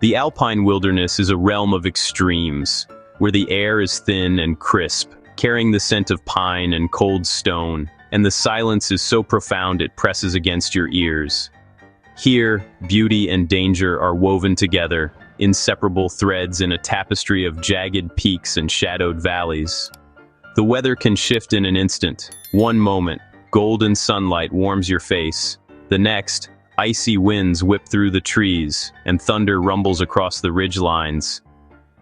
The alpine wilderness is a realm of extremes, where the air is thin and crisp, carrying the scent of pine and cold stone, and the silence is so profound it presses against your ears. Here, beauty and danger are woven together, inseparable threads in a tapestry of jagged peaks and shadowed valleys. The weather can shift in an instant. One moment, golden sunlight warms your face. The next, icy winds whip through the trees, and thunder rumbles across the ridgelines.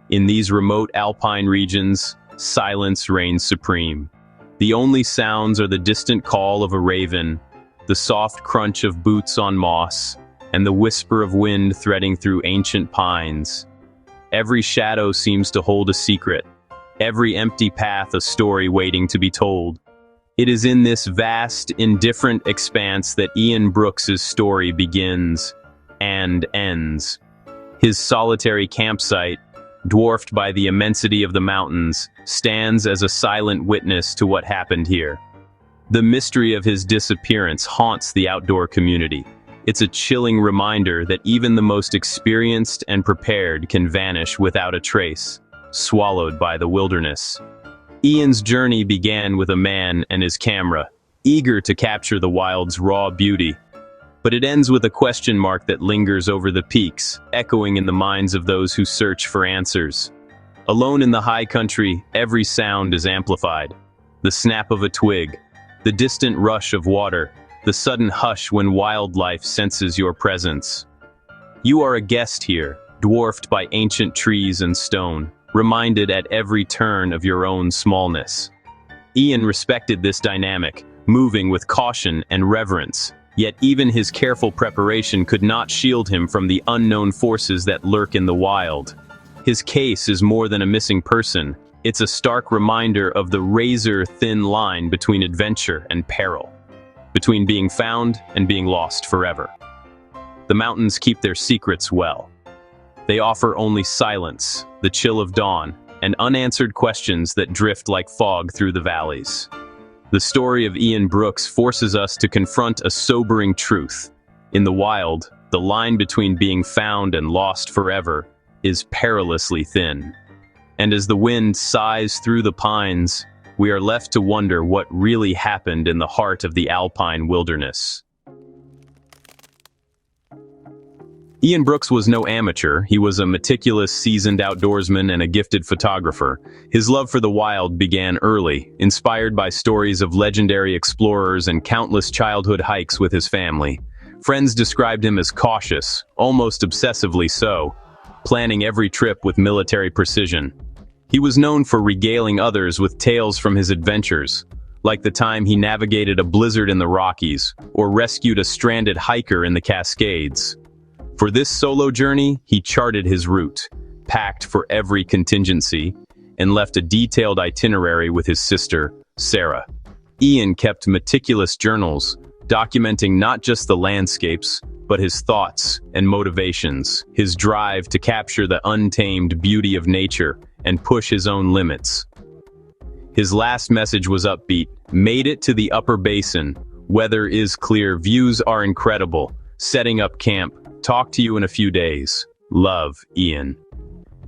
In these remote alpine regions, silence reigns supreme. The only sounds are the distant call of a raven, the soft crunch of boots on moss, and the whisper of wind threading through ancient pines. Every shadow seems to hold a secret, every empty path a story waiting to be told. It is in this vast, indifferent expanse that Ian Brooks's story begins and ends. His solitary campsite, dwarfed by the immensity of the mountains, stands as a silent witness to what happened here. The mystery of his disappearance haunts the outdoor community. It's a chilling reminder that even the most experienced and prepared can vanish without a trace, swallowed by the wilderness. Ian's journey began with a man and his camera, eager to capture the wild's raw beauty. But it ends with a question mark that lingers over the peaks, echoing in the minds of those who search for answers. Alone in the high country, every sound is amplified. The snap of a twig, the distant rush of water, the sudden hush when wildlife senses your presence. You are a guest here, dwarfed by ancient trees and stone, reminded at every turn of your own smallness. Ian respected this dynamic, moving with caution and reverence. Yet even his careful preparation could not shield him from the unknown forces that lurk in the wild. His case is more than a missing person. It's a stark reminder of the razor-thin line between adventure and peril, between being found and being lost forever. The mountains keep their secrets well. They offer only silence, the chill of dawn, and unanswered questions that drift like fog through the valleys. The story of Ian Brooks forces us to confront a sobering truth. In the wild, the line between being found and lost forever is perilously thin. And as the wind sighs through the pines, we are left to wonder what really happened in the heart of the alpine wilderness. Ian Brooks was no amateur. He was a meticulous, seasoned outdoorsman and a gifted photographer. His love for the wild began early, inspired by stories of legendary explorers and countless childhood hikes with his family. Friends described him as cautious, almost obsessively so, planning every trip with military precision. He was known for regaling others with tales from his adventures, like the time he navigated a blizzard in the Rockies or rescued a stranded hiker in the Cascades. For this solo journey, he charted his route, packed for every contingency, and left a detailed itinerary with his sister, Sarah. Ian kept meticulous journals, documenting not just the landscapes, but his thoughts and motivations, his drive to capture the untamed beauty of nature and push his own limits. His last message was upbeat: "Made it to the upper basin. Weather is clear, views are incredible. Setting up camp. Talk to you in a few days. Love, Ian."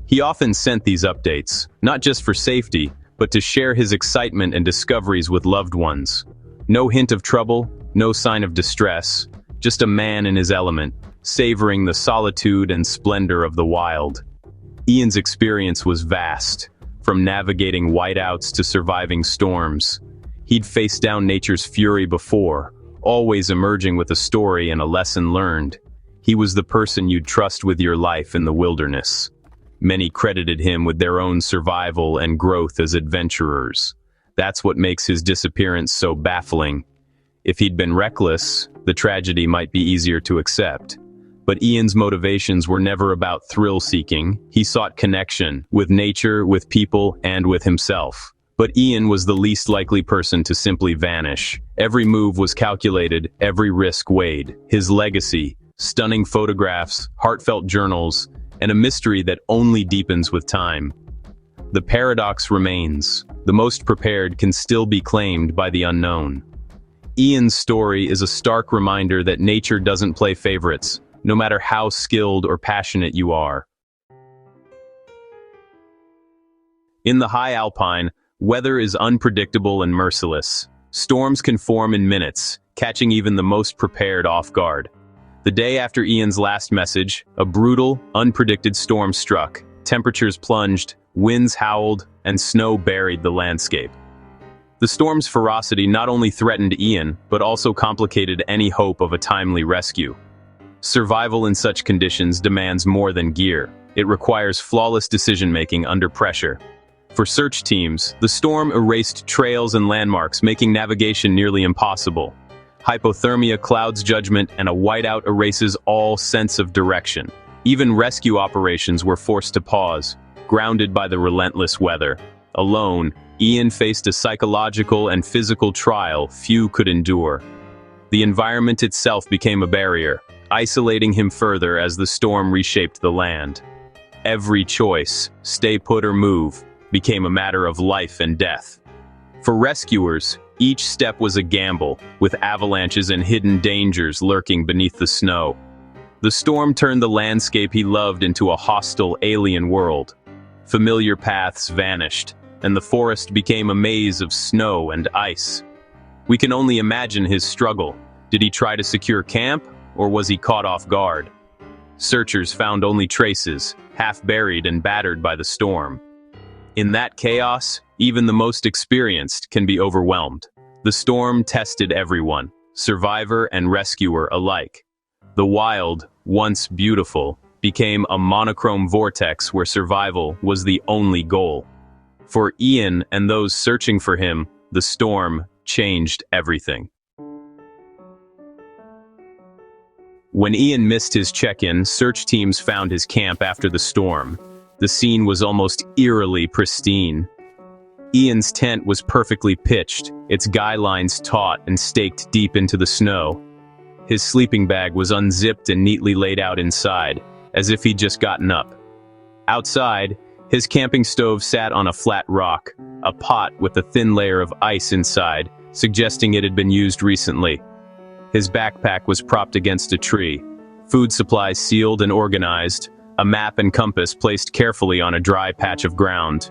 He often sent these updates, not just for safety, but to share his excitement and discoveries with loved ones. No hint of trouble, no sign of distress, just a man in his element, savoring the solitude and splendor of the wild. Ian's experience was vast, from navigating whiteouts to surviving storms. He'd faced down nature's fury before, always emerging with a story and a lesson learned. He was the person you'd trust with your life in the wilderness. Many credited him with their own survival and growth as adventurers. That's what makes his disappearance so baffling. If he'd been reckless, the tragedy might be easier to accept. But Ian's motivations were never about thrill-seeking. He sought connection with nature, with people, and with himself. But Ian was the least likely person to simply vanish. Every move was calculated, every risk weighed. His legacy, stunning photographs, heartfelt journals, and a mystery that only deepens with time. The paradox remains. The most prepared can still be claimed by the unknown. Ian's story is a stark reminder that nature doesn't play favorites. no matter how skilled or passionate you are. In the high alpine, weather is unpredictable and merciless. Storms can form in minutes, catching even the most prepared off guard. The day after Ian's last message, a brutal, unpredicted storm struck. Temperatures plunged, winds howled, and snow buried the landscape. The storm's ferocity not only threatened Ian, but also complicated any hope of a timely rescue. Survival in such conditions demands more than gear. It requires flawless decision-making under pressure. For search teams, the storm erased trails and landmarks, making navigation nearly impossible. Hypothermia clouds judgment, and a whiteout erases all sense of direction. Even rescue operations were forced to pause, grounded by the relentless weather. Alone, Ian faced a psychological and physical trial few could endure. The environment itself became a barrier, isolating him further as the storm reshaped the land. Every choice, stay put or move, became a matter of life and death. For rescuers, each step was a gamble, with avalanches and hidden dangers lurking beneath the snow. The storm turned the landscape he loved into a hostile, alien world. Familiar paths vanished, and the forest became a maze of snow and ice. We can only imagine his struggle. Did he try to secure camp, or was he caught off guard? Searchers found only traces, half buried and battered by the storm. In that chaos, even the most experienced can be overwhelmed. The storm tested everyone, survivor and rescuer alike. The wild, once beautiful, became a monochrome vortex where survival was the only goal. For Ian and those searching for him, the storm changed everything. When Ian missed his check-in, search teams found his camp after the storm. The scene was almost eerily pristine. Ian's tent was perfectly pitched, its guy lines taut and staked deep into the snow. His sleeping bag was unzipped and neatly laid out inside, as if he'd just gotten up. Outside, his camping stove sat on a flat rock, a pot with a thin layer of ice inside, suggesting it had been used recently. His backpack was propped against a tree, food supplies sealed and organized, a map and compass placed carefully on a dry patch of ground.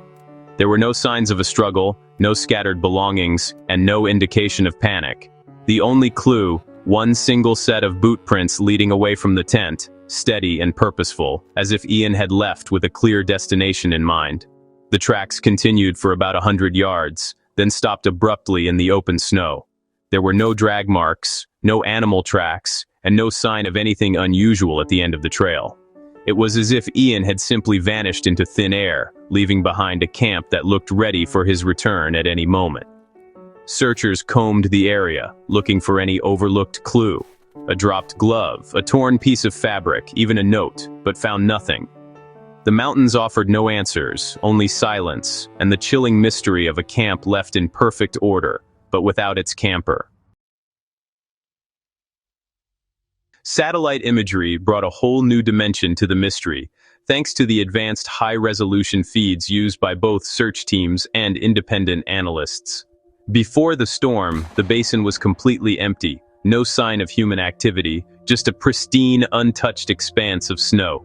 There were no signs of a struggle, no scattered belongings, and no indication of panic. The only clue, one single set of boot prints leading away from the tent, steady and purposeful, as if Ian had left with a clear destination in mind. The tracks continued for about 100 yards, then stopped abruptly in the open snow. There were no drag marks, no animal tracks, and no sign of anything unusual at the end of the trail. It was as if Ian had simply vanished into thin air, leaving behind a camp that looked ready for his return at any moment. Searchers combed the area, looking for any overlooked clue. A dropped glove, a torn piece of fabric, even a note, but found nothing. The mountains offered no answers, only silence, and the chilling mystery of a camp left in perfect order, but without its camper. Satellite imagery brought a whole new dimension to the mystery, thanks to the advanced high-resolution feeds used by both search teams and independent analysts. Before the storm, the basin was completely empty, no sign of human activity, just a pristine, untouched expanse of snow.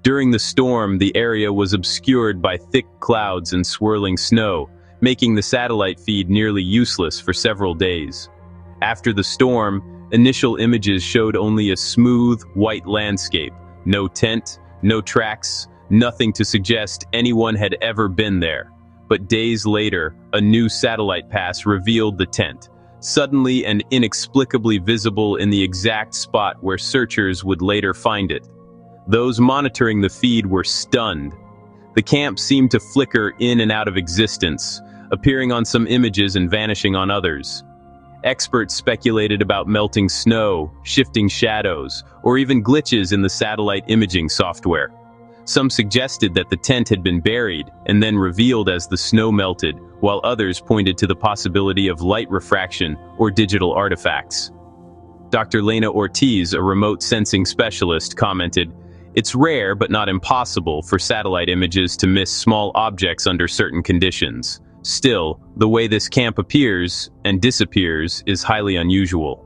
During the storm, the area was obscured by thick clouds and swirling snow, making the satellite feed nearly useless for several days. After the storm, initial images showed only a smooth, white landscape, no tent, no tracks, nothing to suggest anyone had ever been there. But days later, a new satellite pass revealed the tent, suddenly and inexplicably visible in the exact spot where searchers would later find it. Those monitoring the feed were stunned. The camp seemed to flicker in and out of existence, appearing on some images and vanishing on others. Experts speculated about melting snow, shifting shadows, or even glitches in the satellite imaging software. Some suggested that the tent had been buried and then revealed as the snow melted, while others pointed to the possibility of light refraction or digital artifacts. Dr. Lena Ortiz, a remote sensing specialist, commented, "It's rare but not impossible for satellite images to miss small objects under certain conditions. Still, the way this camp appears and disappears is highly unusual."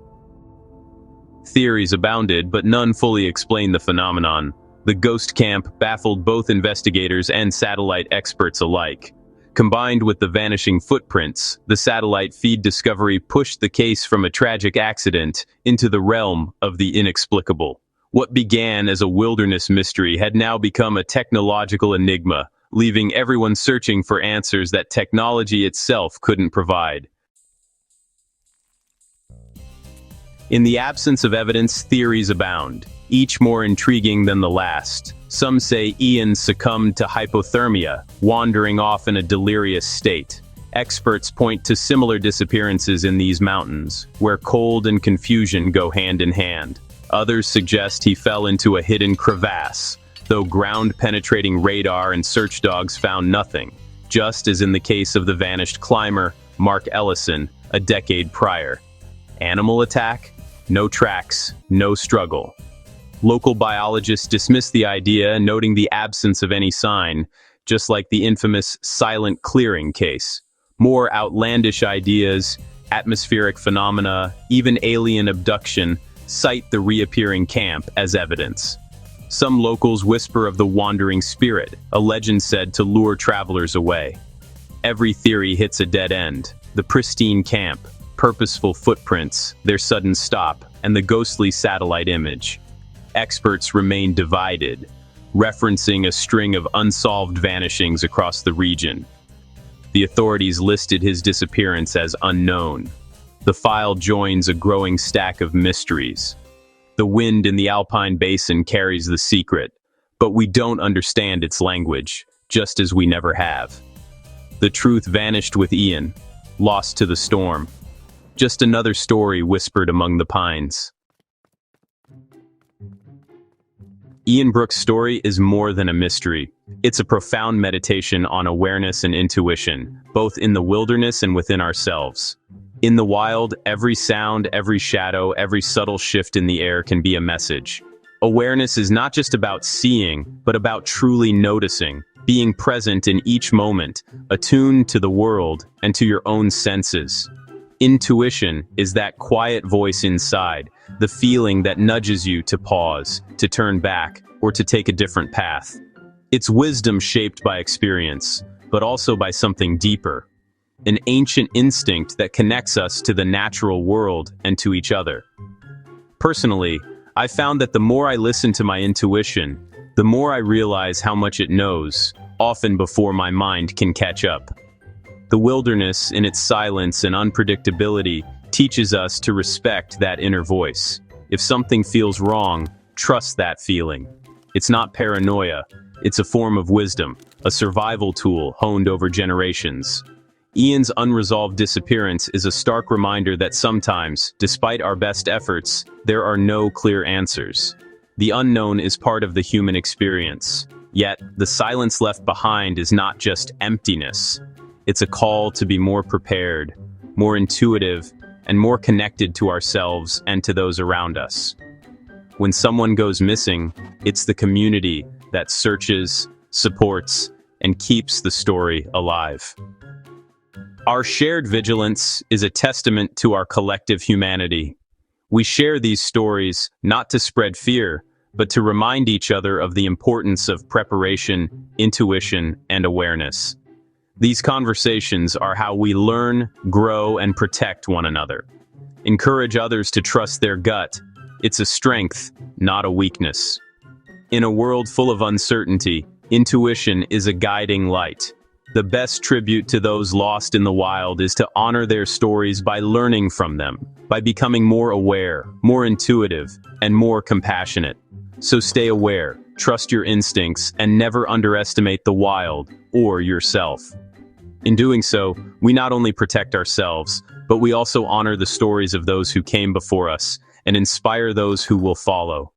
Theories abounded, but none fully explained the phenomenon. The ghost camp baffled both investigators and satellite experts alike. Combined with the vanishing footprints, the satellite feed discovery pushed the case from a tragic accident into the realm of the inexplicable. What began as a wilderness mystery had now become a technological enigma, leaving everyone searching for answers that technology itself couldn't provide. In the absence of evidence, theories abound, each more intriguing than the last. Some say Ian succumbed to hypothermia, wandering off in a delirious state. Experts point to similar disappearances in these mountains, where cold and confusion go hand in hand. Others suggest he fell into a hidden crevasse, though ground-penetrating radar and search dogs found nothing, just as in the case of the vanished climber, Mark Ellison, a decade prior. Animal attack? No tracks, no struggle. Local biologists dismiss the idea, noting the absence of any sign, just like the infamous silent clearing case. More outlandish ideas, atmospheric phenomena, even alien abduction, cite the reappearing camp as evidence. Some locals whisper of the wandering spirit, a legend said to lure travelers away. Every theory hits a dead end. The pristine camp, purposeful footprints, their sudden stop, and the ghostly satellite image. Experts remain divided, referencing a string of unsolved vanishings across the region. The authorities listed his disappearance as unknown. The file joins a growing stack of mysteries. The wind in the Alpine Basin carries the secret, but we don't understand its language, just as we never have. The truth vanished with Ian, lost to the storm. Just another story whispered among the pines. Ian Brooks' story is more than a mystery. It's a profound meditation on awareness and intuition, both in the wilderness and within ourselves. In the wild, every sound, every shadow, every subtle shift in the air can be a message. Awareness is not just about seeing, but about truly noticing, being present in each moment, attuned to the world and to your own senses. Intuition is that quiet voice inside, the feeling that nudges you to pause, to turn back, or to take a different path. It's wisdom shaped by experience, but also by something deeper. An ancient instinct that connects us to the natural world and to each other. Personally, I found that the more I listen to my intuition, the more I realize how much it knows, often before my mind can catch up. The wilderness, in its silence and unpredictability, teaches us to respect that inner voice. If something feels wrong, trust that feeling. It's not paranoia, it's a form of wisdom, a survival tool honed over generations. Ian's unresolved disappearance is a stark reminder that sometimes, despite our best efforts, there are no clear answers. The unknown is part of the human experience. Yet, the silence left behind is not just emptiness. It's a call to be more prepared, more intuitive, and more connected to ourselves and to those around us. When someone goes missing, it's the community that searches, supports, and keeps the story alive. Our shared vigilance is a testament to our collective humanity. We share these stories not to spread fear, but to remind each other of the importance of preparation, intuition, and awareness. These conversations are how we learn, grow, and protect one another. Encourage others to trust their gut. It's a strength, not a weakness. In a world full of uncertainty, intuition is a guiding light. The best tribute to those lost in the wild is to honor their stories by learning from them, by becoming more aware, more intuitive, and more compassionate. So stay aware, trust your instincts, and never underestimate the wild or yourself. In doing so, we not only protect ourselves, but we also honor the stories of those who came before us and inspire those who will follow.